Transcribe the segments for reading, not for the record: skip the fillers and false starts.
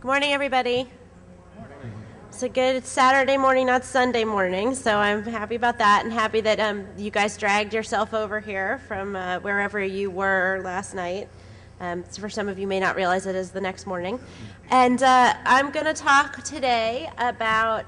Good morning, everybody. It's a good Saturday morning, not Sunday morning, so I'm happy about that and happy that you guys dragged yourself over here from wherever you were last night. So for some of you may not realize it is the next morning. And I'm going to talk today about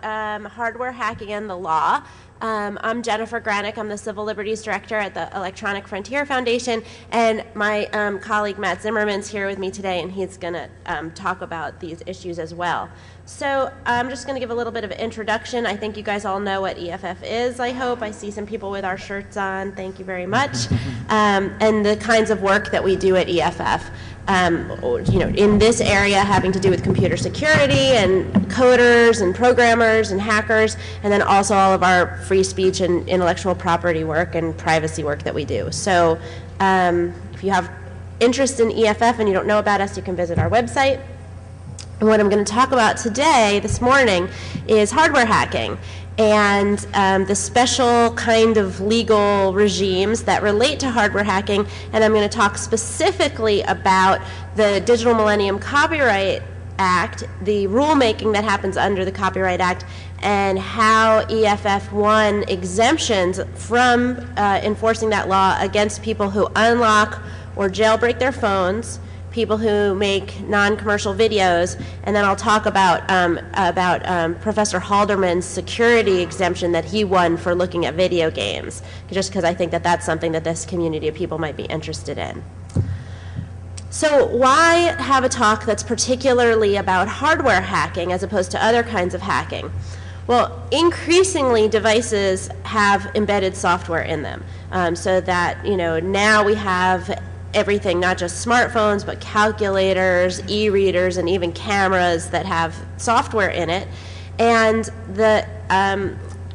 hardware hacking and the law. I'm Jennifer Granick. I'm the Civil Liberties Director at the Electronic Frontier Foundation, and my colleague Matt Zimmerman's here with me today, and he's going to talk about these issues as well. So I'm just going to give a little bit of an introduction. I think you guys all know what EFF is, I hope. I see some people with our shirts on. Thank you very much. And the kinds of work that we do at EFF. In this area having to do with computer security and coders and programmers and hackers, and then also all of our free speech and intellectual property work and privacy work that we do. So if you have interest in EFF and you don't know about us, you can visit our website. And what I'm going to talk about today, this morning, is hardware hacking and the special kind of legal regimes that relate to hardware hacking. And I'm going to talk specifically about the Digital Millennium Copyright Act, the rulemaking that happens under the Copyright Act, and how EFF won exemptions from enforcing that law against people who unlock or jailbreak their phones, people who make non-commercial videos, and then I'll talk about Professor Halderman's security exemption that he won for looking at video games, just because I think that that's something that this community of people might be interested in. So why have a talk that's particularly about hardware hacking as opposed to other kinds of hacking? Well, increasingly devices have embedded software in them, so that now we have everything, not just smartphones, but calculators, e-readers, and even cameras that have software in it. And the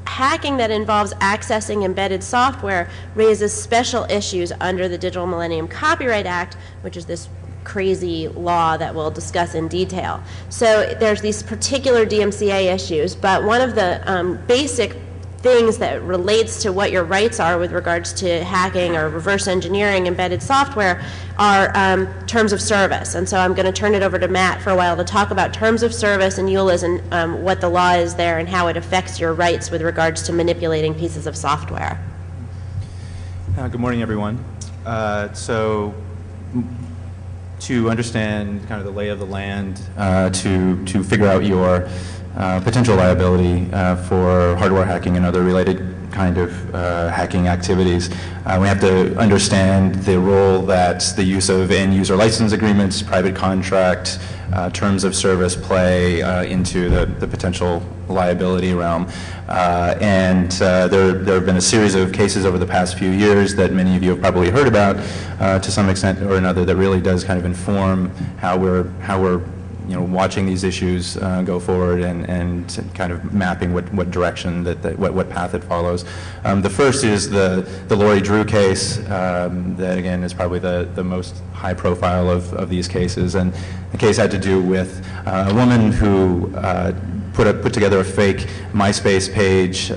hacking that involves accessing embedded software raises special issues under the Digital Millennium Copyright Act, which is this crazy law that we'll discuss in detail. So there's these particular DMCA issues, but one of the basic things that relates to what your rights are with regards to hacking or reverse engineering embedded software are terms of service. And so I'm going to turn it over to Matt for a while to talk about terms of service and EULAs and what the law is there and how it affects your rights with regards to manipulating pieces of software. Good morning, everyone. So to understand kind of the lay of the land, to figure out your potential liability for hardware hacking and other related kind of hacking activities. We have to understand the role that the use of end-user license agreements, private contract, terms of service play into the potential liability realm. There have been a series of cases over the past few years that many of you have probably heard about to some extent or another that really does kind of inform how we're watching these issues go forward and kind of mapping what direction what path it follows. The first is the Lori Drew case that again is probably the most high profile of these cases, and the case had to do with a woman who put together a fake MySpace page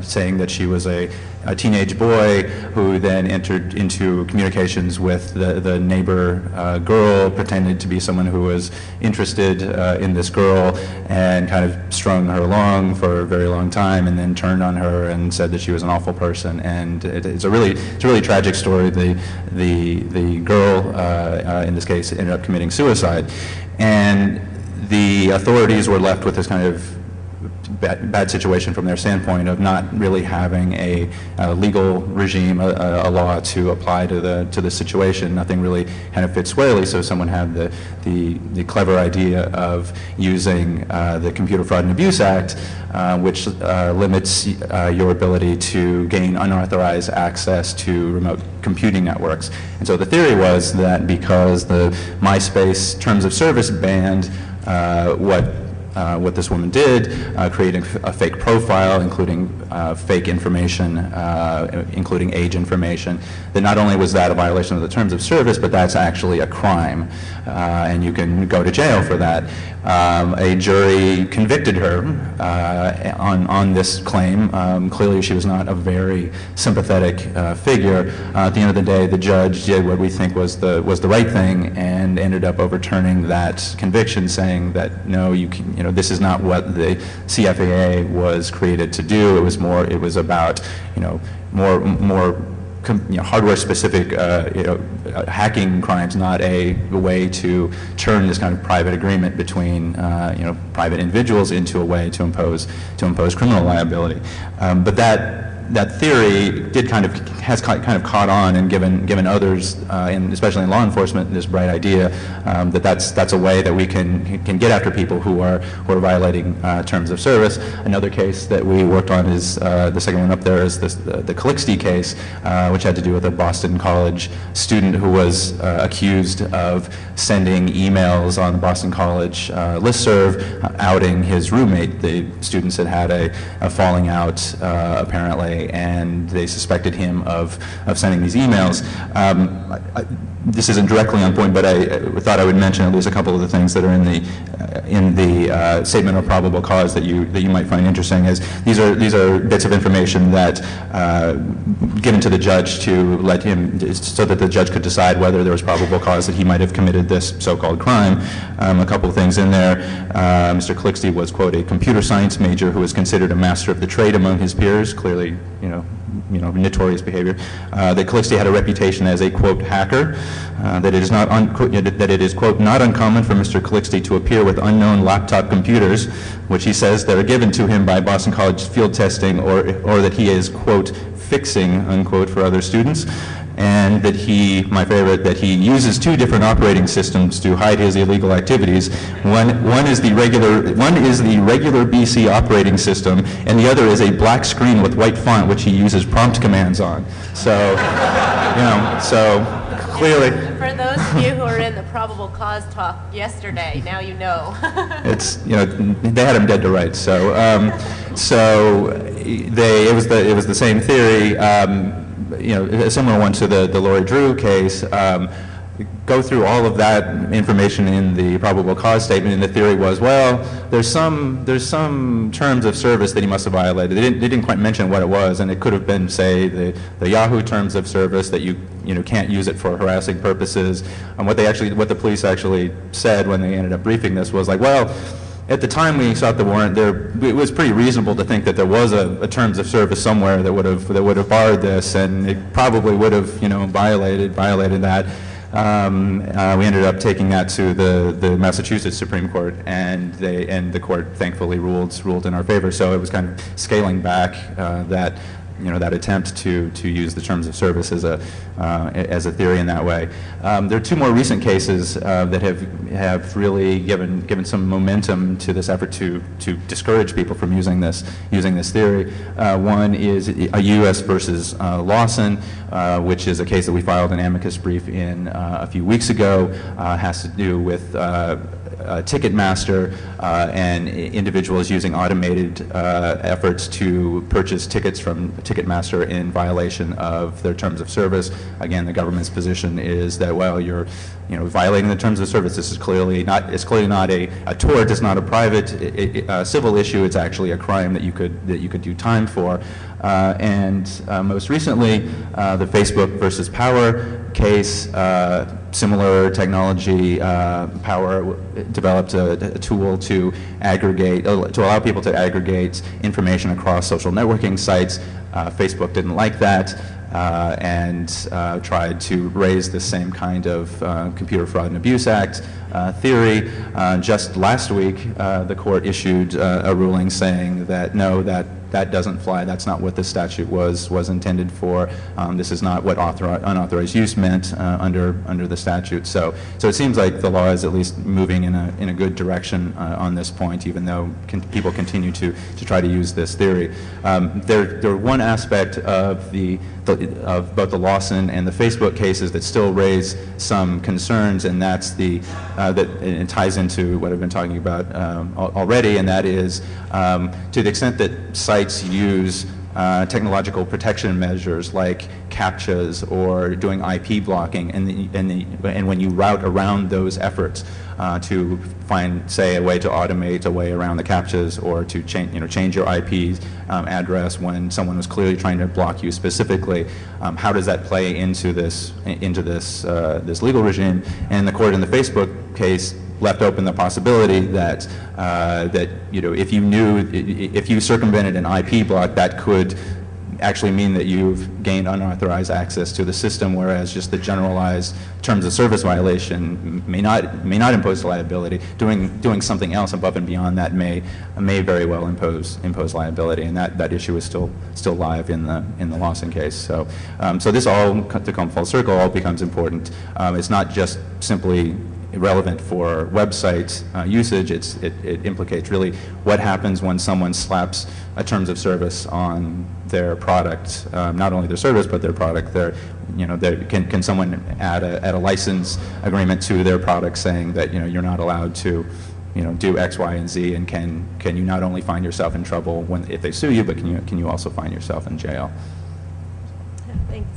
saying that she was a teenage boy who then entered into communications with the neighbor girl, pretended to be someone who was interested in this girl, and kind of strung her along for a very long time, and then turned on her and said that she was an awful person. And it's a really tragic story. The girl in this case ended up committing suicide, and the authorities were left with this kind of bad situation from their standpoint of not really having a legal regime, a law to apply to the situation. Nothing really kind of fits squarely, so someone had the clever idea of using the Computer Fraud and Abuse Act, which limits your ability to gain unauthorized access to remote computing networks. And so the theory was that because the MySpace terms of service banned what this woman did, creating a fake profile, including fake information, including age information, that not only was that a violation of the terms of service, but that's actually a crime, and you can go to jail for that. A jury convicted her on this claim. Clearly, she was not a very sympathetic figure. At the end of the day, the judge did what we think was the right thing and ended up overturning that conviction, saying that no, this is not what the CFAA was created to do. It was about more hardware-specific hacking crimes, not a way to turn this kind of private agreement between private individuals into a way to impose criminal liability. But that theory has caught on and given others, especially in law enforcement, this bright idea that that's a way that we can get after people who are violating terms of service. Another case that we worked on is the second one up there is the Calixte case, which had to do with a Boston College student who was accused of sending emails on the Boston College listserv outing his roommate. The students had a falling out apparently, and they suspected him of sending these emails. This isn't directly on point, but I thought I would mention at least a couple of the things that are in the statement of probable cause that you might find interesting. Is these are bits of information that given to the judge to let him, so that the judge could decide whether there was probable cause that he might have committed this so-called crime. A couple of things in there. Mr. Calixte was, quote, a computer science major who was considered a master of the trade among his peers. Clearly, notorious behavior. That Calixte had a reputation as a, quote, hacker. That it is, quote, not uncommon for Mr. Calixte to appear with unknown laptop computers, which he says that are given to him by Boston College field testing, or that he is, quote, fixing, unquote, for other students. And that my favorite, that he uses two different operating systems to hide his illegal activities. One is the regular BC operating system, and the other is a black screen with white font, which he uses prompt commands on. So, so clearly. For those of you who are in the probable cause talk yesterday, now you know. It's they had him dead to rights. So, it was the same theory. A similar one to the Lori Drew case. Go through all of that information in the probable cause statement, and the theory was, well, there's some terms of service that he must have violated. They didn't quite mention what it was, and it could have been, say, the Yahoo terms of service that you can't use it for harassing purposes. And what the police actually said when they ended up briefing this was like, well, at the time we sought the warrant, it was pretty reasonable to think that there was a terms of service somewhere that would have barred this, and it probably would have violated that. We ended up taking that to the Massachusetts Supreme Court, and the court thankfully ruled in our favor. So it was kind of scaling back that attempt to use the terms of service as a theory in that way. There are two more recent cases that have really given some momentum to this effort to discourage people from using this theory. One is a U.S. versus Lawson, which is a case that we filed an amicus brief in a few weeks ago. Has to do with Ticketmaster and individuals using automated efforts to purchase tickets from Ticketmaster in violation of their terms of service. Again, the government's position is that, well, you're violating the terms of service. This is clearly not a tort. It's not a private civil issue. It's actually a crime that you could do time for. And most recently, the Facebook versus Power case, similar technology. Power developed a tool to allow people to aggregate information across social networking sites. Facebook didn't like that and tried to raise the same kind of Computer Fraud and Abuse Act theory. Just last week, the court issued a ruling saying that no, that doesn't fly. That's not what the statute was intended for. This is not what unauthorized use meant under the statute. So it seems like the law is at least moving in a good direction on this point, even though people continue to try to use this theory. There one aspect of both the Lawson and the Facebook cases that still raise some concerns, and that's that it ties into what I've been talking about already, and that is to the extent that sites use technological protection measures like CAPTCHAs or doing IP blocking, and when you route around those efforts to find, say, a way to automate a way around the CAPTCHAs, or to change your IP address when someone was clearly trying to block you specifically, how does that play into this legal regime? And the court in the Facebook case left open the possibility that if you circumvented an IP block, that could actually mean that you've gained unauthorized access to the system, whereas just the generalized terms of service violation may not impose liability. Doing something else above and beyond that may very well impose liability, and that issue is still live in the Lawson case. So this all, to come full circle, all becomes important. It's not just simply relevant for website usage. It implicates really what happens when someone slaps a terms of service on their product, not only their service but their product. Can someone add a license agreement to their product saying that you're not allowed to do X, Y, and Z, and can you not only find yourself in trouble if they sue you, but can you also find yourself in jail? Thanks.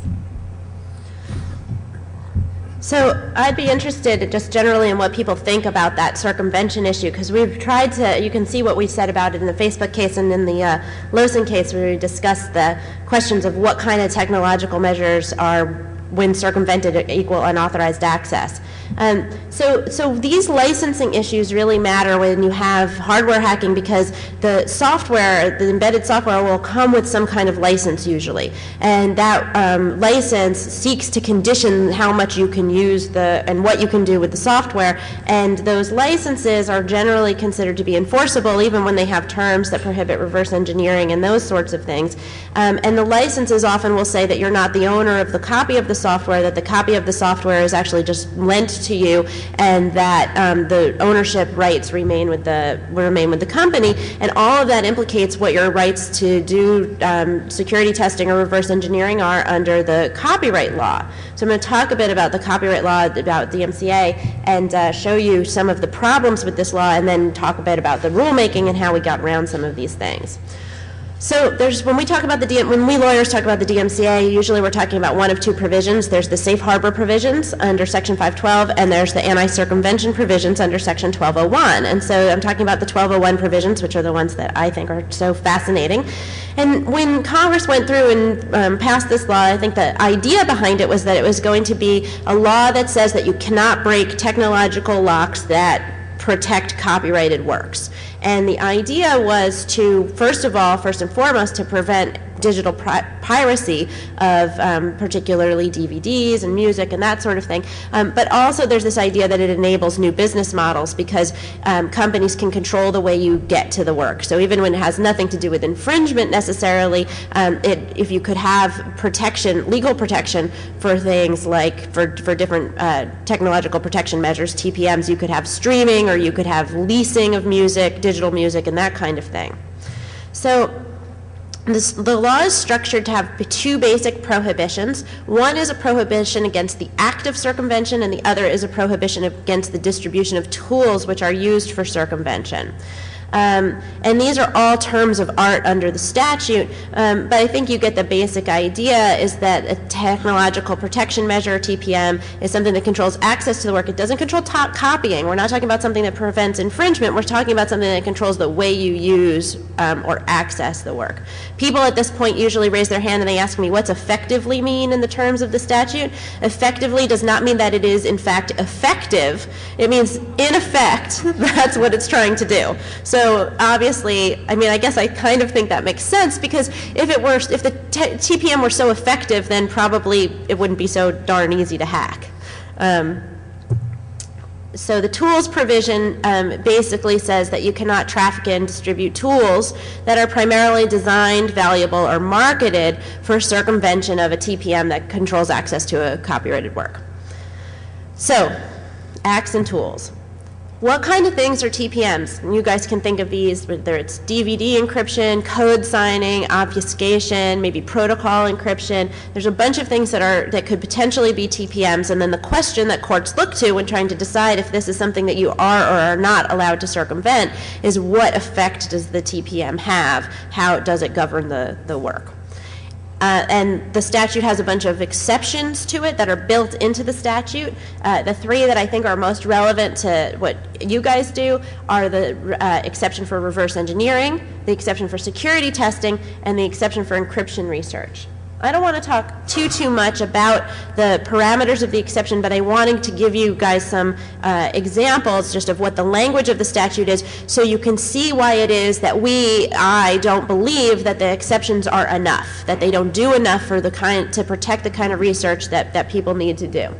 So I'd be interested just generally in what people think about that circumvention issue, because we've tried to, you can see what we said about it in the Facebook case and in the Lawson case, where we discussed the questions of what kind of technological measures are, when circumvented, equal unauthorized access. So these licensing issues really matter when you have hardware hacking, because the software, the embedded software, will come with some kind of license usually, and that license seeks to condition how much you can use and what you can do with the software, and those licenses are generally considered to be enforceable even when they have terms that prohibit reverse engineering and those sorts of things. And the licenses often will say that you're not the owner of the copy of the software, that the copy of the software is actually just lent to you, and that the ownership rights remain with the company, and all of that implicates what your rights to do security testing or reverse engineering are under the copyright law. So I'm going to talk a bit about the copyright law, about DMCA, and show you some of the problems with this law, and then talk a bit about the rulemaking and how we got around some of these things. So when we lawyers talk about the DMCA, usually we're talking about one of two provisions. There's the safe harbor provisions under Section 512, and there's the anti-circumvention provisions under Section 1201. And so I'm talking about the 1201 provisions, which are the ones that I think are so fascinating. And when Congress went through and passed this law, I think the idea behind it was that it was going to be a law that says that you cannot break technological locks that protect copyrighted works. And the idea was to, first and foremost, to prevent digital piracy of particularly DVDs and music and that sort of thing. But also there's this idea that it enables new business models, because companies can control the way you get to the work. So even when it has nothing to do with infringement necessarily, if you could have protection, legal protection for things like, for different technological protection measures, TPMs, you could have streaming, or you could have leasing of music, digital music, and that kind of thing. So the law is structured to have two basic prohibitions. One is a prohibition against the act of circumvention, and the other is a prohibition against the distribution of tools which are used for circumvention. And these are all terms of art under the statute, but I think you get the basic idea is that a technological protection measure, TPM, is something that controls access to the work. It doesn't control copying. We're not talking about something that prevents infringement. We're talking about something that controls the way you use or access the work. People at this point usually raise their hand and they ask me, what's effectively mean in the terms of the statute? Effectively does not mean that it is in fact effective. It means in effect, that's what it's trying to do. So obviously, I mean, I guess I kind of think that makes sense, because if the TPM were so effective, then probably it wouldn't be so darn easy to hack. So the tools provision basically says that you cannot traffic and distribute tools that are primarily designed, valuable, or marketed for circumvention of a TPM that controls access to a copyrighted work. So, acts and tools. What kind of things are TPMs? And you guys can think of these, whether it's DVD encryption, code signing, obfuscation, maybe protocol encryption. There's a bunch of things that could potentially be TPMs, and then the question that courts look to when trying to decide if this is something that you are or are not allowed to circumvent is what effect does the TPM have? How does it govern the work? And the statute has a bunch of exceptions to it that are built into the statute. The three that I think are most relevant to what you guys do are the exception for reverse engineering, the exception for security testing, and the exception for encryption research. I don't want to talk too much about the parameters of the exception, but I wanted to give you guys some examples just of what the language of the statute is, so you can see why it is that I don't believe that the exceptions are enough, that they don't do enough for to protect the kind of research that people need to do.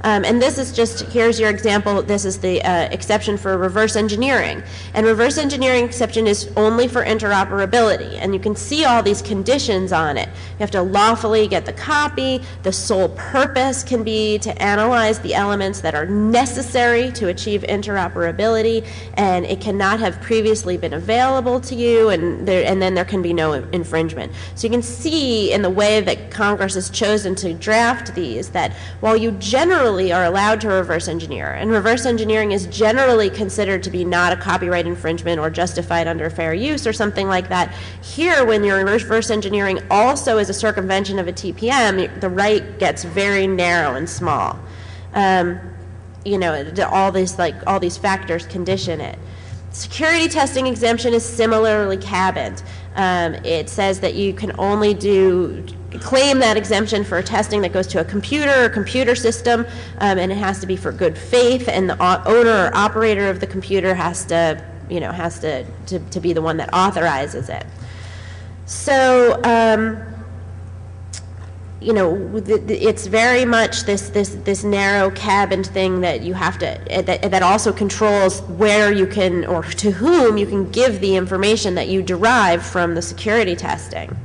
And this is here's your example. This is the exception for reverse engineering. And reverse engineering exception is only for interoperability. And you can see all these conditions on it. You have to lawfully get the copy. The sole purpose can be to analyze the elements that are necessary to achieve interoperability. And it cannot have previously been available to you. And then there can be no infringement. So you can see in the way that Congress has chosen to draft these that while you generally are allowed to reverse engineer, and reverse engineering is generally considered to be not a copyright infringement or justified under fair use or something like that. Here, when you're reverse engineering also is a circumvention of a TPM, the right gets very narrow and small. All these factors condition it. Security testing exemption is similarly cabined. It says that you can only claim that exemption for testing that goes to a computer or computer system, and it has to be for good faith, and the owner or operator of the computer has to be the one that authorizes it. So it's very much this narrow cabined thing that you have to that also controls where you can or to whom you can give the information that you derive from the security testing.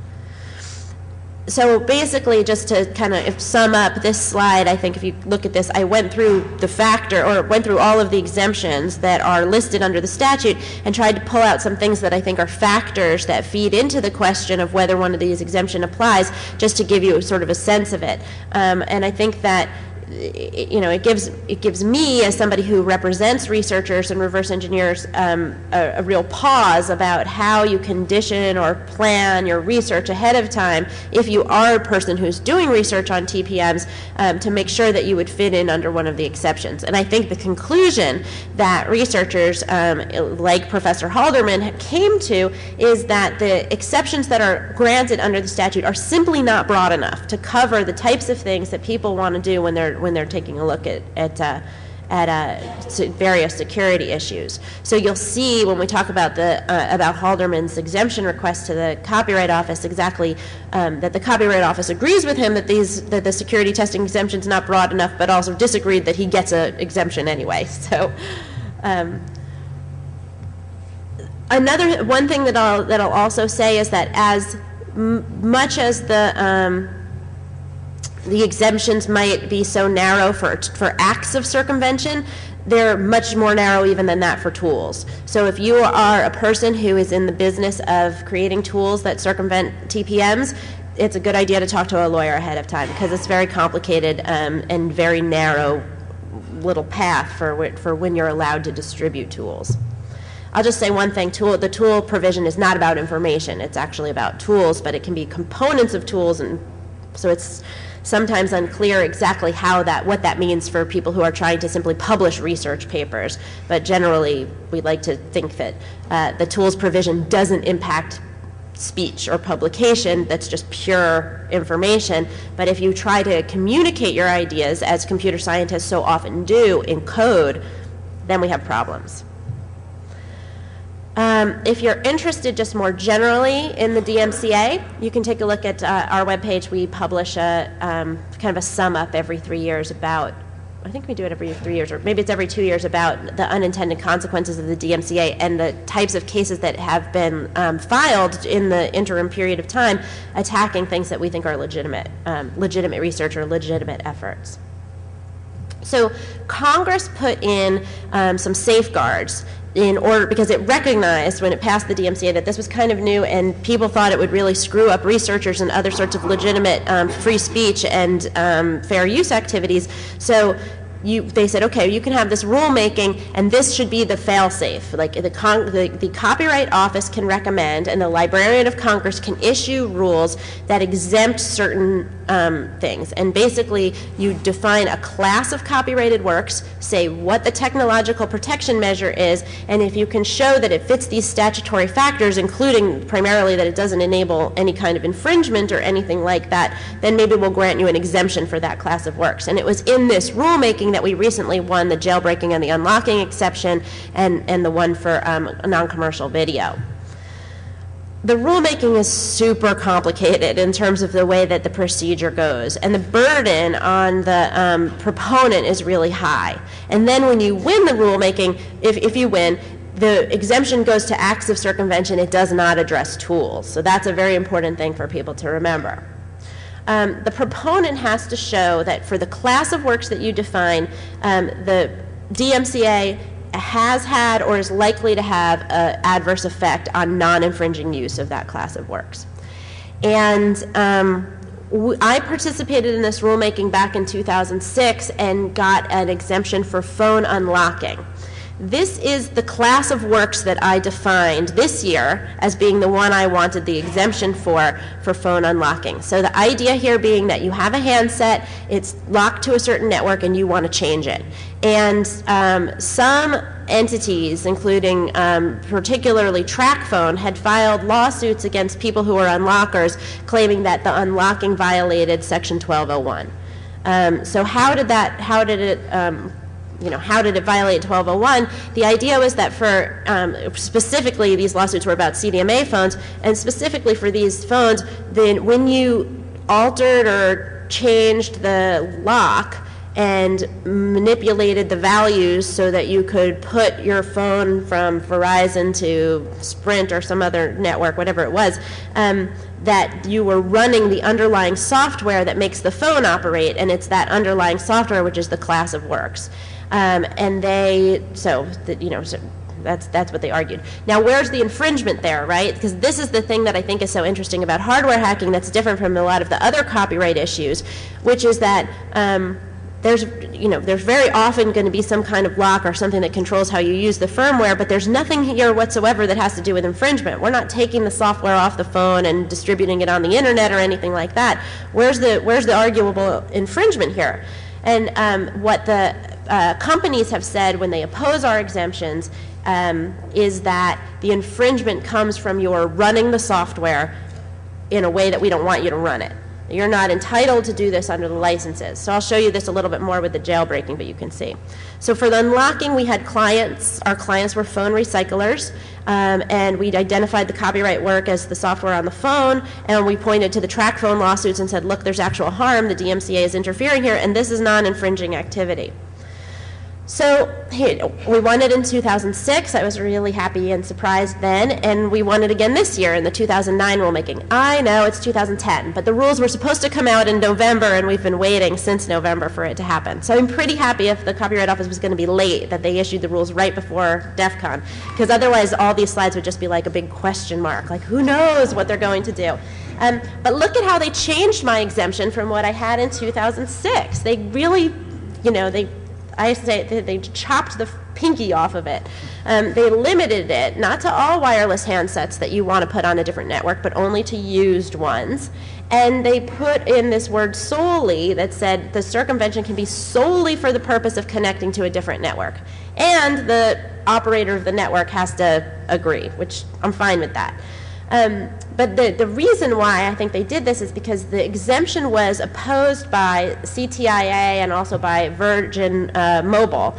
So basically, just to kind of sum up this slide, I think if you look at this, I went through all of the exemptions that are listed under the statute and tried to pull out some things that I think are factors that feed into the question of whether one of these exemption applies, just to give you sort of a sense of it. And I think that it gives me, as somebody who represents researchers and reverse engineers, a real pause about how you condition or plan your research ahead of time if you are a person who's doing research on TPMs, to make sure that you would fit in under one of the exceptions. And I think the conclusion that researchers like Professor Halderman came to is that the exceptions that are granted under the statute are simply not broad enough to cover the types of things that people want to do when they're taking a look at various security issues. So you'll see when we talk about about Halderman's exemption request to the Copyright Office exactly that the Copyright Office agrees with him that the security testing exemption is not broad enough, but also disagreed that he gets an exemption anyway. So. One thing that I'll also say is that as much as the exemptions might be so narrow for acts of circumvention, they're much more narrow even than that for tools. So if you are a person who is in the business of creating tools that circumvent TPMs, it's a good idea to talk to a lawyer ahead of time, because it's very complicated and very narrow little path for when you're allowed to distribute tools. I'll just say one thing. The tool provision is not about information. It's actually about tools, but it can be components of tools, and so it's sometimes unclear exactly what that means for people who are trying to simply publish research papers. But generally, we like to think that the tools provision doesn't impact speech or publication. That's just pure information. But if you try to communicate your ideas, as computer scientists so often do, in code, then we have problems. If you're interested just more generally in the DMCA, you can take a look at our webpage. We publish kind of a sum up every 3 years about, I think we do it every 3 years, or maybe it's every 2 years, about the unintended consequences of the DMCA and the types of cases that have been filed in the interim period of time attacking things that we think are legitimate research or legitimate efforts. So Congress put in some safeguards in order, because it recognized when it passed the DMCA that this was kind of new and people thought it would really screw up researchers and other sorts of legitimate free speech and fair use activities. So they said, okay, you can have this rulemaking, and this should be the fail-safe. Like the Copyright Office can recommend, and the Librarian of Congress can issue rules that exempt certain things. And basically, you define a class of copyrighted works, say what the technological protection measure is, and if you can show that it fits these statutory factors, including primarily that it doesn't enable any kind of infringement or anything like that, then maybe we'll grant you an exemption for that class of works. And it was in this rulemaking that we recently won the jailbreaking and the unlocking exception, and the one for non-commercial video. The rulemaking is super complicated in terms of the way that the procedure goes, and the burden on the proponent is really high. And then when you win the rulemaking, if you win, the exemption goes to acts of circumvention. It does not address tools. So that's a very important thing for people to remember. The proponent has to show that for the class of works that you define, the DMCA has had or is likely to have an adverse effect on non-infringing use of that class of works. And I participated in this rulemaking back in 2006 and got an exemption for phone unlocking. This is the class of works that I defined this year as being the one I wanted the exemption for phone unlocking. So the idea here being that you have a handset, it's locked to a certain network, and you want to change it. And some entities, including particularly TrackPhone, had filed lawsuits against people who were unlockers, claiming that the unlocking violated Section 1201. So how did it violate 1201? The idea was that for, specifically these lawsuits were about CDMA phones, and specifically for these phones, then when you altered or changed the lock and manipulated the values so that you could put your phone from Verizon to Sprint or some other network, whatever it was, that you were running the underlying software that makes the phone operate, and it's that underlying software which is the class of works. That's what they argued. Now, where's the infringement there, right? Because this is the thing that I think is so interesting about hardware hacking that's different from a lot of the other copyright issues, which is that there's very often going to be some kind of lock or something that controls how you use the firmware, but there's nothing here whatsoever that has to do with infringement. We're not taking the software off the phone and distributing it on the internet or anything like that. Where's the arguable infringement here? And what the companies have said when they oppose our exemptions is that the infringement comes from your running the software in a way that we don't want you to run it. You're not entitled to do this under the licenses. So I'll show you this a little bit more with the jailbreaking, but you can see. So for the unlocking, we had clients. Our clients were phone recyclers, and we'd identified the copyright work as the software on the phone, and we pointed to the TrackPhone lawsuits and said, look, there's actual harm. The DMCA is interfering here, and this is non-infringing activity. So we won it in 2006. I was really happy and surprised then, and we won it again this year in the 2009 rulemaking. I know it's 2010, but the rules were supposed to come out in November, and we've been waiting since November for it to happen. So I'm pretty happy if the Copyright Office was going to be late, that they issued the rules right before DEFCON, because otherwise all these slides would just be like a big question mark, like who knows what they're going to do. But look at how they changed my exemption from what I had in 2006. They really, I say they chopped the pinky off of it. They limited it, not to all wireless handsets that you want to put on a different network, but only to used ones. And they put in this word solely that said the circumvention can be solely for the purpose of connecting to a different network. And the operator of the network has to agree, which I'm fine with that. But the reason why I think they did this is because the exemption was opposed by CTIA and also by Virgin Mobile,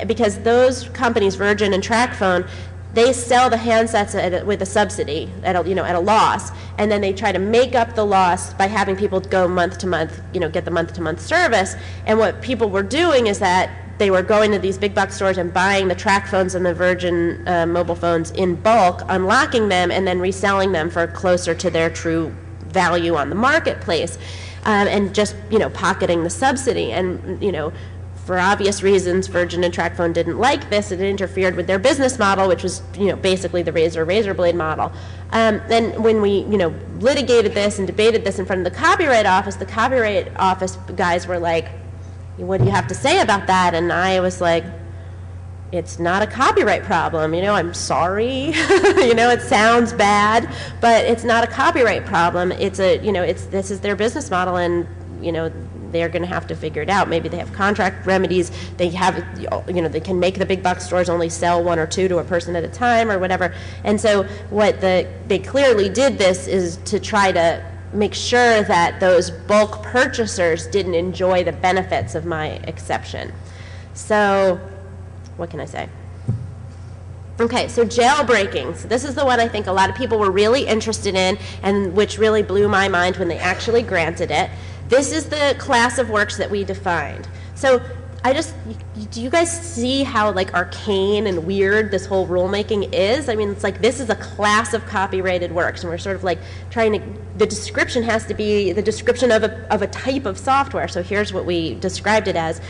because those companies, Virgin and TrackPhone, they sell the handsets with a subsidy at a loss, and then they try to make up the loss by having people go month to month, get the month-to-month service. And what people were doing is that they were going to these big box stores and buying the TrackPhones and the Virgin mobile phones in bulk, unlocking them, and then reselling them for closer to their true value on the marketplace, and just pocketing the subsidy. And for obvious reasons, Virgin and TracFone didn't like this. It interfered with their business model, which was, basically the razor blade model. Then when we, litigated this and debated this in front of the Copyright Office guys were like, what do you have to say about that? And I was like, it's not a copyright problem. I'm sorry. It sounds bad, but it's not a copyright problem. It's this is their business model, and, they're going to have to figure it out. Maybe they have contract remedies. They have, they can make the big box stores only sell one or two to a person at a time or whatever. And so what they clearly did this is to try to make sure that those bulk purchasers didn't enjoy the benefits of my exception. So what can I say? Okay, so jailbreaking. So this is the one I think a lot of people were really interested in, and which really blew my mind when they actually granted it. This is the class of works that we defined. So do you guys see how arcane and weird this whole rulemaking is? I mean, it's like this is a class of copyrighted works, and we're sort of trying to, the description has to be the description of a type of software. So here's what we described it as.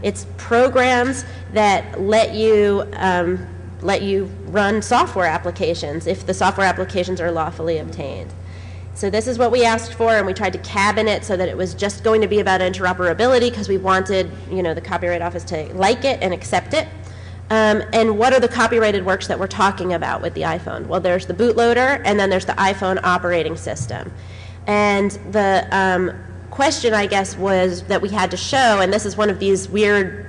It's programs that let you run software applications if the software applications are lawfully obtained. So this is what we asked for, and we tried to cabin it so that it was just going to be about interoperability, because we wanted, the Copyright Office to like it and accept it. And what are the copyrighted works that we're talking about with the iPhone? Well, there's the bootloader, and then there's the iPhone operating system. And the question, I guess, was that we had to show, and this is one of these weird,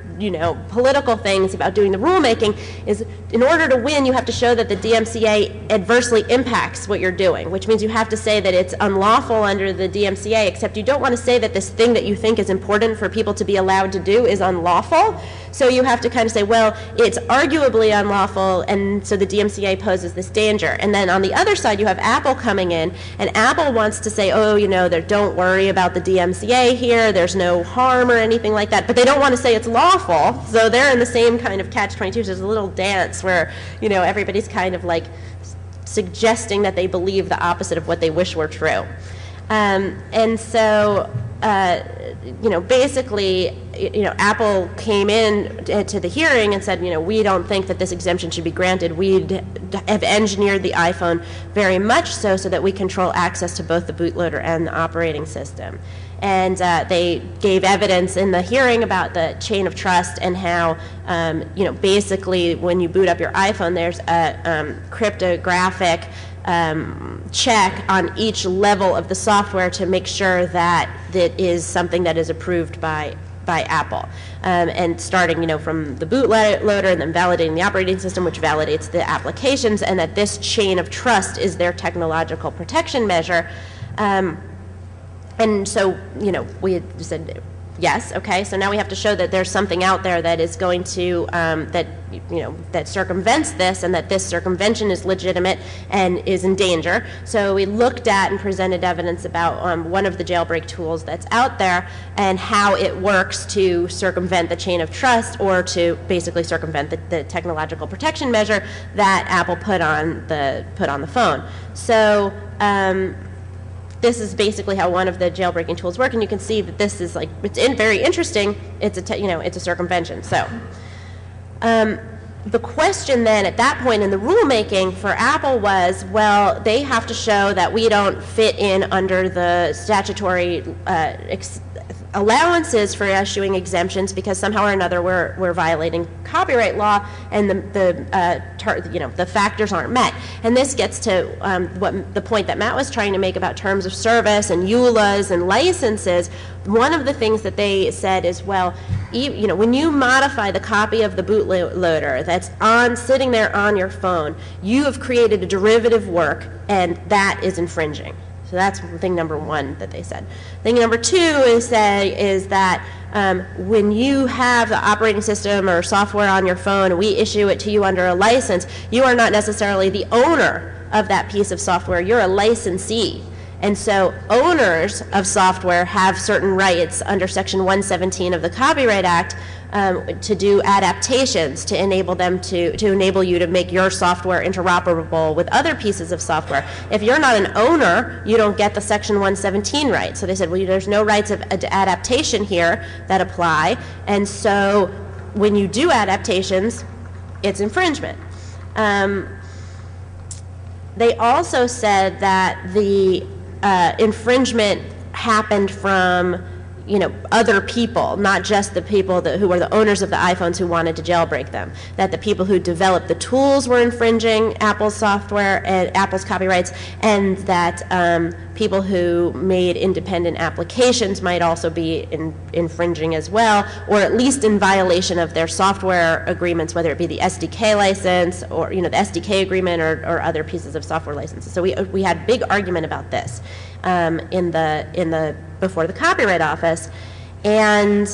political things about doing the rulemaking, is in order to win, you have to show that the DMCA adversely impacts what you're doing, which means you have to say that it's unlawful under the DMCA, except you don't want to say that this thing that you think is important for people to be allowed to do is unlawful. So you have to kind of say, well, it's arguably unlawful, and so the DMCA poses this danger. And then on the other side, you have Apple coming in, and Apple wants to say, oh, don't worry about the DMCA here, there's no harm or anything like that, but they don't want to say it's lawful. So they're in the same kind of catch-22. So there's a little dance where, everybody's kind of suggesting that they believe the opposite of what they wish were true. And so, basically, Apple came in to the hearing and said, we don't think that this exemption should be granted. We'd have engineered the iPhone very much so that we control access to both the bootloader and the operating system. And they gave evidence in the hearing about the chain of trust and how, basically when you boot up your iPhone, there's a cryptographic check on each level of the software to make sure that it is something that is approved by Apple. And starting, from the bootloader and then validating the operating system, which validates the applications, and that this chain of trust is their technological protection measure. And so, we said, yes, okay, so now we have to show that there's something out there that is going to, that circumvents this, and that this circumvention is legitimate and is in danger. So we looked at and presented evidence about one of the jailbreak tools that's out there and how it works to circumvent the chain of trust, or to basically circumvent the technological protection measure that Apple put on the phone. So, this is basically how one of the jailbreaking tools work, and you can see that this is it's very interesting. It's it's a circumvention. So the question then at that point in the rulemaking for Apple was, well, they have to show that we don't fit in under the statutory allowances for issuing exemptions, because somehow or another we're violating copyright law, and the factors aren't met. And this gets to the point that Matt was trying to make about terms of service and EULAs and licenses. One of the things that they said is, well, when you modify the copy of the bootloader that's sitting there on your phone, you have created a derivative work, and that is infringing. So that's thing number one that they said. Thing number two is that when you have the operating system or software on your phone and we issue it to you under a license, you are not necessarily the owner of that piece of software. You're a licensee. And so owners of software have certain rights under Section 117 of the Copyright Act to do adaptations to enable them to enable you to make your software interoperable with other pieces of software. If you're not an owner, you don't get the Section 117 right. So they said, well, there's no rights of adaptation here that apply, and so when you do adaptations, it's infringement. They also said that the infringement happened from other people, not just the people who were the owners of the iPhones who wanted to jailbreak them. That the people who developed the tools were infringing Apple's software and Apple's copyrights, and that people who made independent applications might also be infringing as well, or at least in violation of their software agreements, whether it be the SDK license or the SDK agreement or other pieces of software licenses. So we had a big argument about this before the Copyright Office, and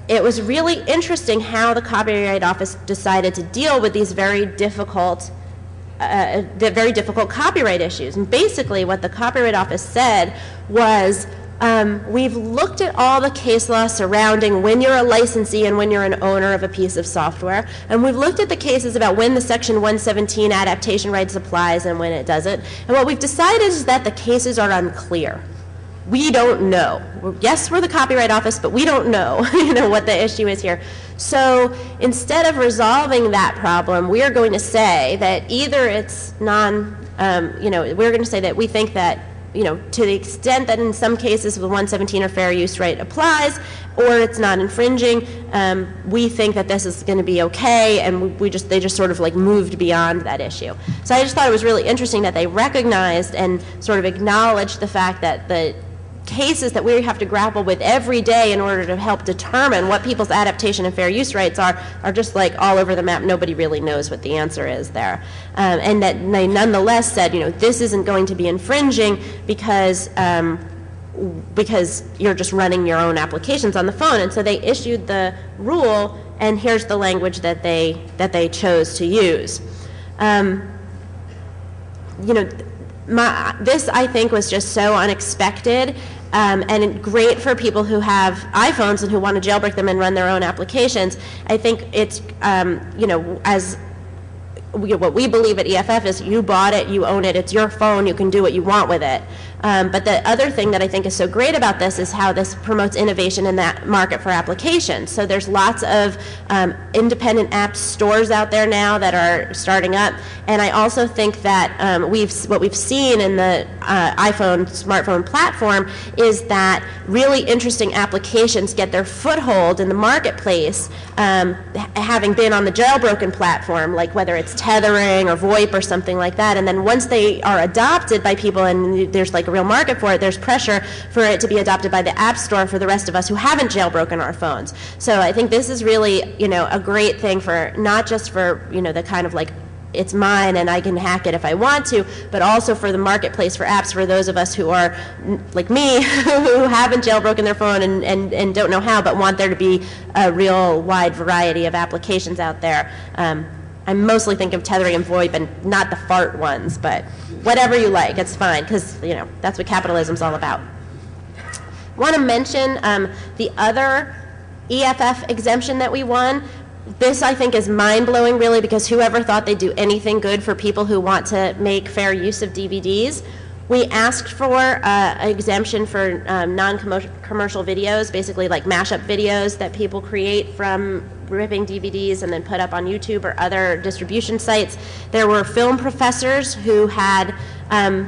it was really interesting how the Copyright Office decided to deal with these very difficult copyright issues. And basically what the Copyright Office said was, we've looked at all the case law surrounding when you're a licensee and when you're an owner of a piece of software, and we've looked at the cases about when the Section 117 adaptation rights applies and when it doesn't, and what we've decided is that the cases are unclear. We don't know. Yes, we're the Copyright Office, but we don't know, what the issue is here. So instead of resolving that problem, we are going to say that either it's we're going to say that we think that, to the extent that in some cases the 117 or fair use right applies, or it's not infringing, we think that this is going to be okay, and they just sort of like moved beyond that issue. So I just thought it was really interesting that they recognized and sort of acknowledged the fact that the cases that we have to grapple with every day in order to help determine what people's adaptation and fair use rights are just like all over the map. Nobody really knows what the answer is there. And that they nonetheless said, this isn't going to be infringing because you're just running your own applications on the phone. And so they issued the rule, and here's the language that they chose to use. This, I think, was just so unexpected and great for people who have iPhones and who want to jailbreak them and run their own applications. I think it's, what we believe at EFF is you bought it, you own it, it's your phone, you can do what you want with it. But the other thing that I think is so great about this is how this promotes innovation in that market for applications. So there's lots of independent app stores out there now that are starting up, and I also think that what we've seen in the smartphone platform is that really interesting applications get their foothold in the marketplace, having been on the jailbroken platform, like whether it's tethering or VoIP or something like that, and then once they are adopted by people and there's like a real market for it, there's pressure for it to be adopted by the App Store for the rest of us who haven't jailbroken our phones. So I think this is really, a great thing for, not just for, the kind of like, it's mine and I can hack it if I want to, but also for the marketplace for apps for those of us who are, like me, who haven't jailbroken their phone and don't know how, but want there to be a real wide variety of applications out there. I mostly think of tethering and VoIP and not the fart ones, but whatever you like, it's fine, because that's what capitalism's all about. Want to mention the other EFF exemption that we won. This, I think, is mind-blowing, really, because whoever thought they'd do anything good for people who want to make fair use of DVDs? We asked for an exemption for non-commercial videos, basically like mashup videos that people create from ripping DVDs and then put up on YouTube or other distribution sites. There were film professors who had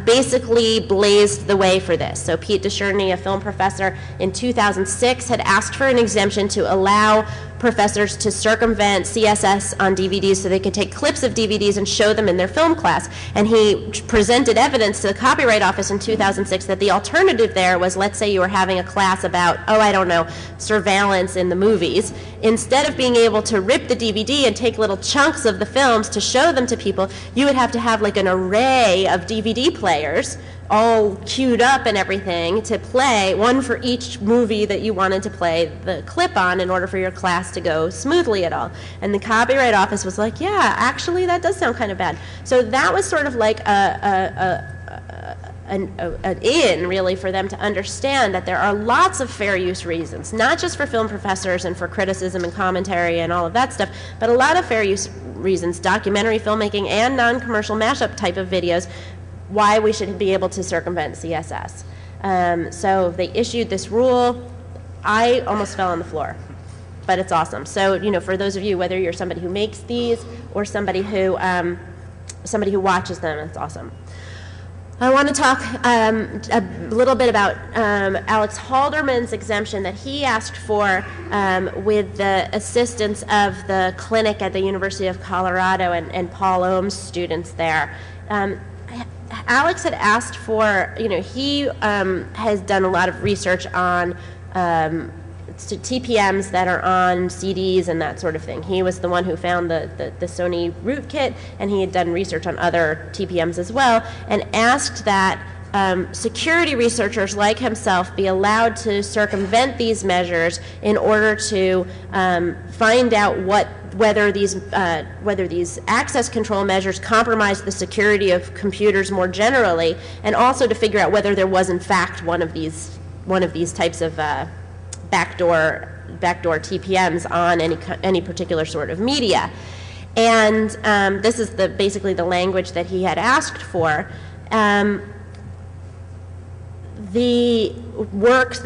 basically blazed the way for this. So Pete DeSherney, a film professor in 2006, had asked for an exemption to allow professors to circumvent CSS on DVDs so they could take clips of DVDs and show them in their film class. And he presented evidence to the Copyright Office in 2006 that the alternative there was, let's say you were having a class about, surveillance in the movies. Instead of being able to rip the DVD and take little chunks of the films to show them to people, you would have to have like an array of DVD players all queued up and everything to play, one for each movie that you wanted to play the clip on in order for your class to go smoothly at all. And the Copyright Office was like, yeah, actually that does sound kind of bad. So that was sort of like an in, really, for them to understand that there are lots of fair use reasons, not just for film professors and for criticism and commentary and all of that stuff, but a lot of fair use reasons, documentary filmmaking and non-commercial mashup type of videos, why we should be able to circumvent CSS. So they issued this rule. I almost fell on the floor, but it's awesome. So, you know, for those of you, whether you're somebody who makes these or somebody who watches them, it's awesome. I want to talk a little bit about Alex Halderman's exemption that he asked for with the assistance of the clinic at the University of Colorado and Paul Ohm's students there. Alex had asked for, you know, he has done a lot of research on TPMs that are on CDs and that sort of thing. He was the one who found the Sony rootkit, and he had done research on other TPMs as well, and asked that security researchers like himself be allowed to circumvent these measures in order to find out whether these access control measures compromise the security of computers more generally, and also to figure out whether there was in fact one of these types of backdoor TPMs on any particular sort of media. And this is basically the language that he had asked for. The works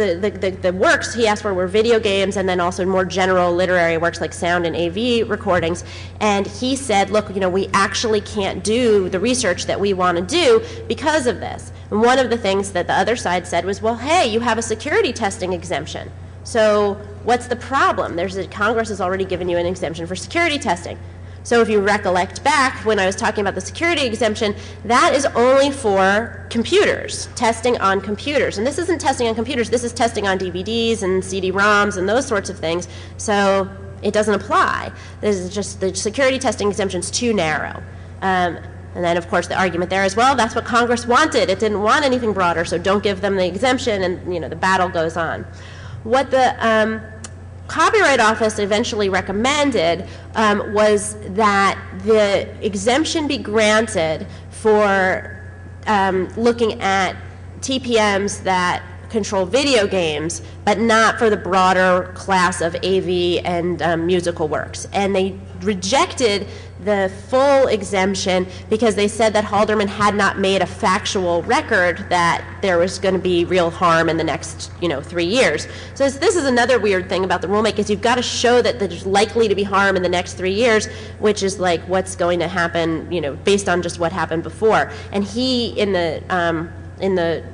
he asked for were video games and then also more general literary works like sound and AV recordings. And he said, look, you know, we actually can't do the research that we want to do because of this. And one of the things that the other side said was, well, hey, you have a security testing exemption. So what's the problem? Congress has already given you an exemption for security testing. So if you recollect back when I was talking about the security exemption, that is only for computers, testing on computers. And this isn't testing on computers, this is testing on DVDs and CD-ROMs and those sorts of things. So it doesn't apply. This is just the security testing exemption is too narrow. And then, of course, the argument there is, well, that's what Congress wanted. It didn't want anything broader, so don't give them the exemption, and, you know, the battle goes on. What the Copyright Office eventually recommended was that the exemption be granted for looking at TPMs that control video games, but not for the broader class of AV and musical works. And they rejected the full exemption because they said that Halderman had not made a factual record that there was going to be real harm in the next, 3 years. So this is another weird thing about the rulemaking, is you've got to show that there's likely to be harm in the next 3 years, which is like what's going to happen, based on just what happened before. And he, in the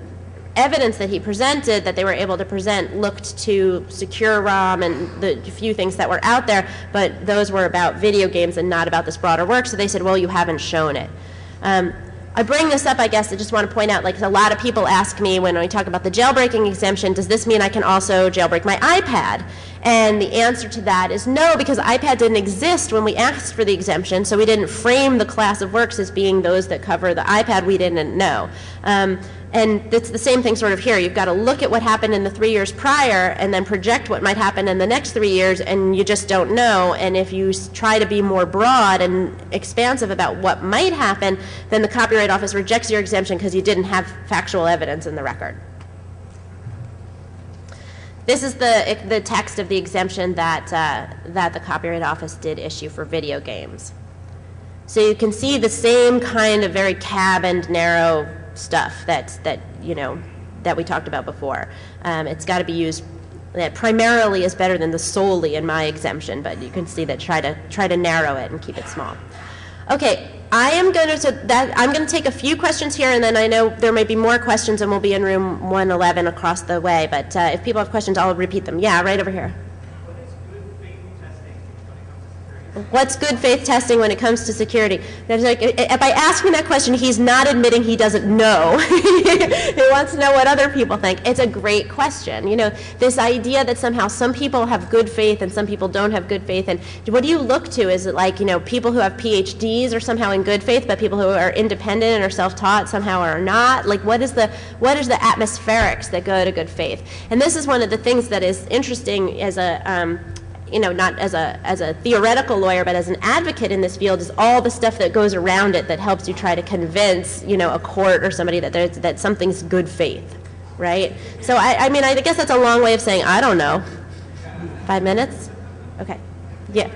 evidence that he presented, that they were able to present, looked to Secure ROM and the few things that were out there, but those were about video games and not about this broader work, so they said, well, you haven't shown it. I bring this up, I guess, I just want to point out, like, a lot of people ask me when we talk about the jailbreaking exemption, does this mean I can also jailbreak my iPad? And the answer to that is no, because iPad didn't exist when we asked for the exemption, so we didn't frame the class of works as being those that cover the iPad. We didn't know. And it's the same thing sort of here. You've got to look at what happened in the 3 years prior and then project what might happen in the next 3 years, and you just don't know. And if you try to be more broad and expansive about what might happen, then the Copyright Office rejects your exemption because you didn't have factual evidence in the record. This is the text of the exemption that the Copyright Office did issue for video games. So you can see the same kind of very cabined, narrow stuff that we talked about before. It's got to be used. That primarily is better than the solely in my exemption, but you can see that try to narrow it and keep it small. Okay, I'm going to take a few questions here, and then I know there may be more questions, and we'll be in room 111 across the way. But if people have questions, I'll repeat them. Yeah, right over here. What's good faith testing when it comes to security? There's like, by asking that question, he's not admitting he doesn't know. He wants to know what other people think. It's a great question. This idea that somehow some people have good faith and some people don't have good faith, and what do you look to? Is it like, people who have PhDs are somehow in good faith, but people who are independent and are self-taught somehow are not? Like, what is the atmospherics that go to good faith? And this is one of the things that is interesting as a not as a theoretical lawyer, but as an advocate in this field, is all the stuff that goes around it that helps you try to convince, a court or somebody that something's good faith, right? So I guess that's a long way of saying I don't know. 5 minutes? Okay. Yeah.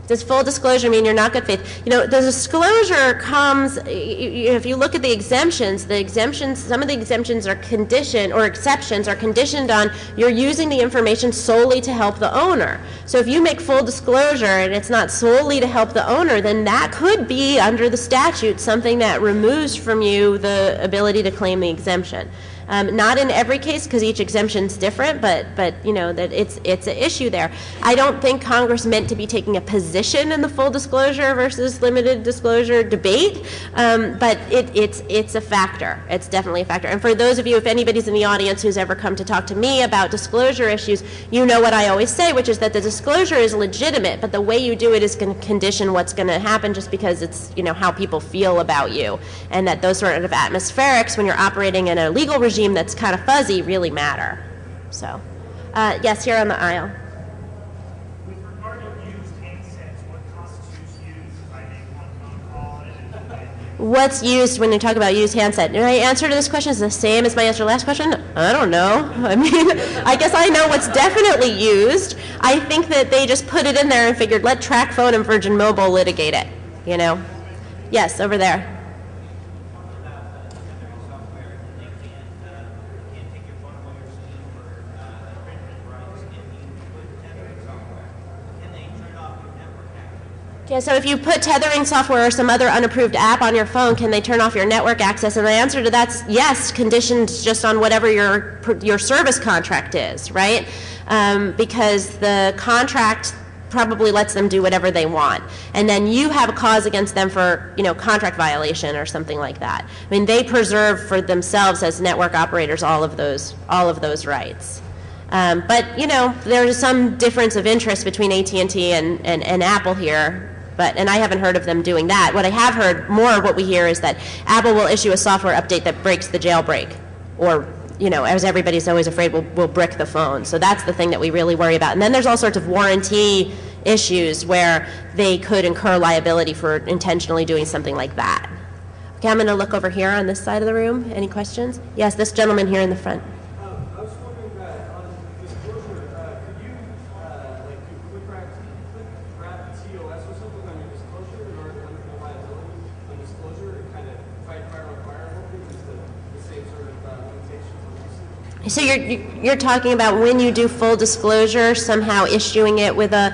Does full disclosure mean you're not good faith? The disclosure comes, if you look at the exemptions, some of the exemptions are conditioned, or exceptions are conditioned on you're using the information solely to help the owner. So if you make full disclosure and it's not solely to help the owner, then that could be, under the statute, something that removes from you the ability to claim the exemption. Not in every case, because each exemption is different, but that it's an issue there. I don't think Congress meant to be taking a position in the full disclosure versus limited disclosure debate, but it's a factor. It's definitely a factor. And for those of you, if anybody's in the audience who's ever come to talk to me about disclosure issues, you know what I always say, which is that the disclosure is legitimate, but the way you do it is going to condition what's going to happen, just because it's how people feel about you, and that those sort of atmospherics, when you're operating in a legal regime that's kind of fuzzy, really matter. So, yes, here on the aisle. With regard to used handsets, what constitutes used? If I make one phone call and What's used when you talk about used handset? My answer to this question is the same as my answer to the last question. I don't know. I guess I know what's definitely used. I think that they just put it in there and figured, let TracFone and Virgin Mobile litigate it. Yes, over there. Yeah, so if you put tethering software or some other unapproved app on your phone, can they turn off your network access? And the answer to that's yes, conditioned just on whatever your service contract is, right? Because the contract probably lets them do whatever they want, and then you have a cause against them for contract violation or something like that. They preserve for themselves as network operators all of those rights. But there's some difference of interest between AT&T and Apple here. And I haven't heard of them doing that. What I have heard, more of what we hear, is that Apple will issue a software update that breaks the jailbreak, or as everybody's always afraid, will brick the phone. So that's the thing that we really worry about. And then there's all sorts of warranty issues where they could incur liability for intentionally doing something like that. Okay, I'm going to look over here on this side of the room. Any questions? Yes, this gentleman here in the front. I was wondering on disclosure, could you do click wrap TOS or something on your disclosure in order to limit the liability on disclosure and kind of fight fire on fire? I don't think it's the same sort of limitations. So you're talking about when you do full disclosure, somehow issuing it with a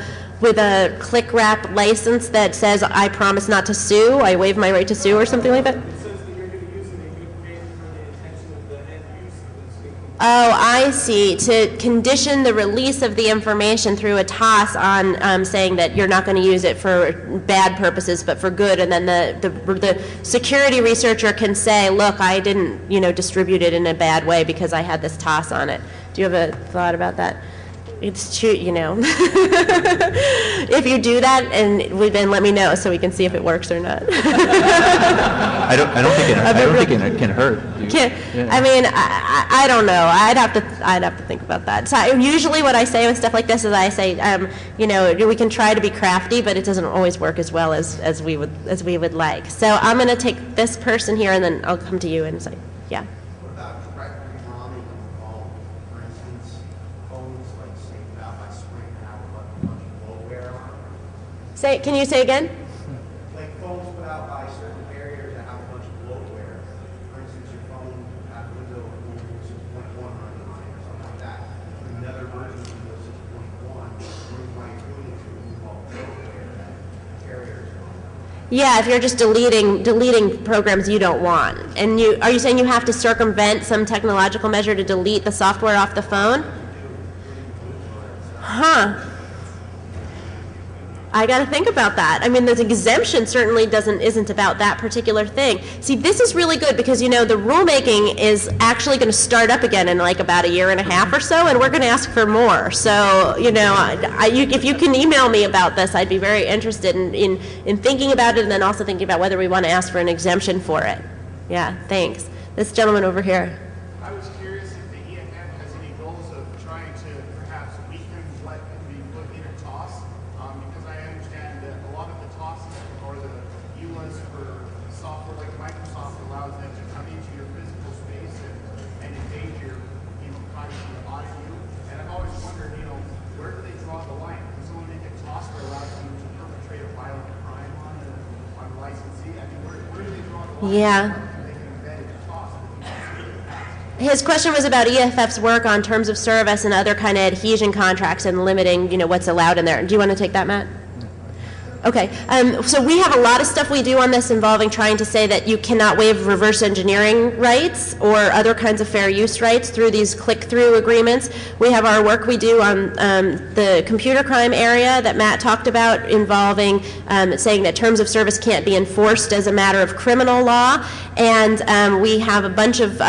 click wrap license that says I promise not to sue, I waive my right to sue, or something like that? It says that you're going to use it in good faith for the intention of the end user. Oh, I see. To condition the release of the information through a toss on saying that you're not going to use it for bad purposes, but for good, and then the security researcher can say, look, I didn't distribute it in a bad way because I had this toss on it. Do you have a thought about that? It's true, If you do that, and then let me know so we can see if it works or not. I don't think it can hurt. I don't know. I'd have to think about that. So usually, what I say with stuff like this is I say, we can try to be crafty, but it doesn't always work as well as we would like. So I'm going to take this person here, and then I'll come to you and say, yeah. What about direct remodeling of the phone? For instance, phones like saved out by spring have a bunch of bloatware on them. Can you say again? Like phones put out by certain carriers that have a bunch of bloatware. For instance, your phone has Windows 6.1 running on it or something like that. Another version of Windows 6.1, the reason why you're doing it is to remove all the bloatware that carriers are on. Yeah, if you're just deleting programs you don't want. And are you saying you have to circumvent some technological measure to delete the software off the phone? Huh. I got to think about that. The exemption certainly isn't about that particular thing. See, this is really good because, the rulemaking is actually going to start up again in about a year and a half or so, and we're going to ask for more. So, if you can email me about this, I'd be very interested in thinking about it, and then also thinking about whether we want to ask for an exemption for it. Yeah, thanks. This gentleman over here. I was curious if the EFF has any goals of trying to Yeah. His question was about EFF's work on terms of service and other kind of adhesion contracts and limiting, what's allowed in there. Do you want to take that, Matt? Okay, so we have a lot of stuff we do on this involving trying to say that you cannot waive reverse engineering rights or other kinds of fair use rights through these click-through agreements. We have our work we do on the computer crime area that Matt talked about involving saying that terms of service can't be enforced as a matter of criminal law, and we have a bunch of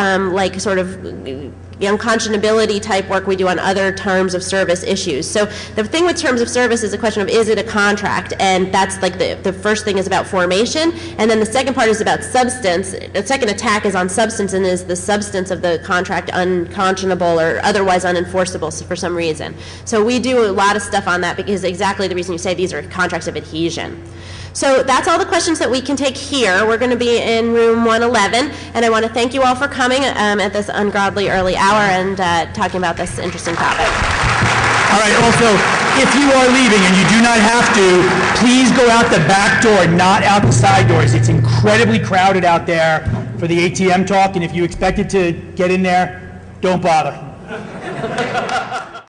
unconscionability type work we do on other terms of service issues. So the thing with terms of service is a question of, is it a contract? And that's like the first thing is about formation, and then the second part is about substance. The second attack is on substance, and is the substance of the contract unconscionable or otherwise unenforceable for some reason. So we do a lot of stuff on that because exactly the reason you say these are contracts of adhesion. So that's all the questions that we can take here. We're going to be in room 111, and I want to thank you all for coming at this ungodly early hour and talking about this interesting topic. All right, also, if you are leaving and you do not have to, please go out the back door, not out the side doors. It's incredibly crowded out there for the ATM talk, and if you expected to get in there, don't bother.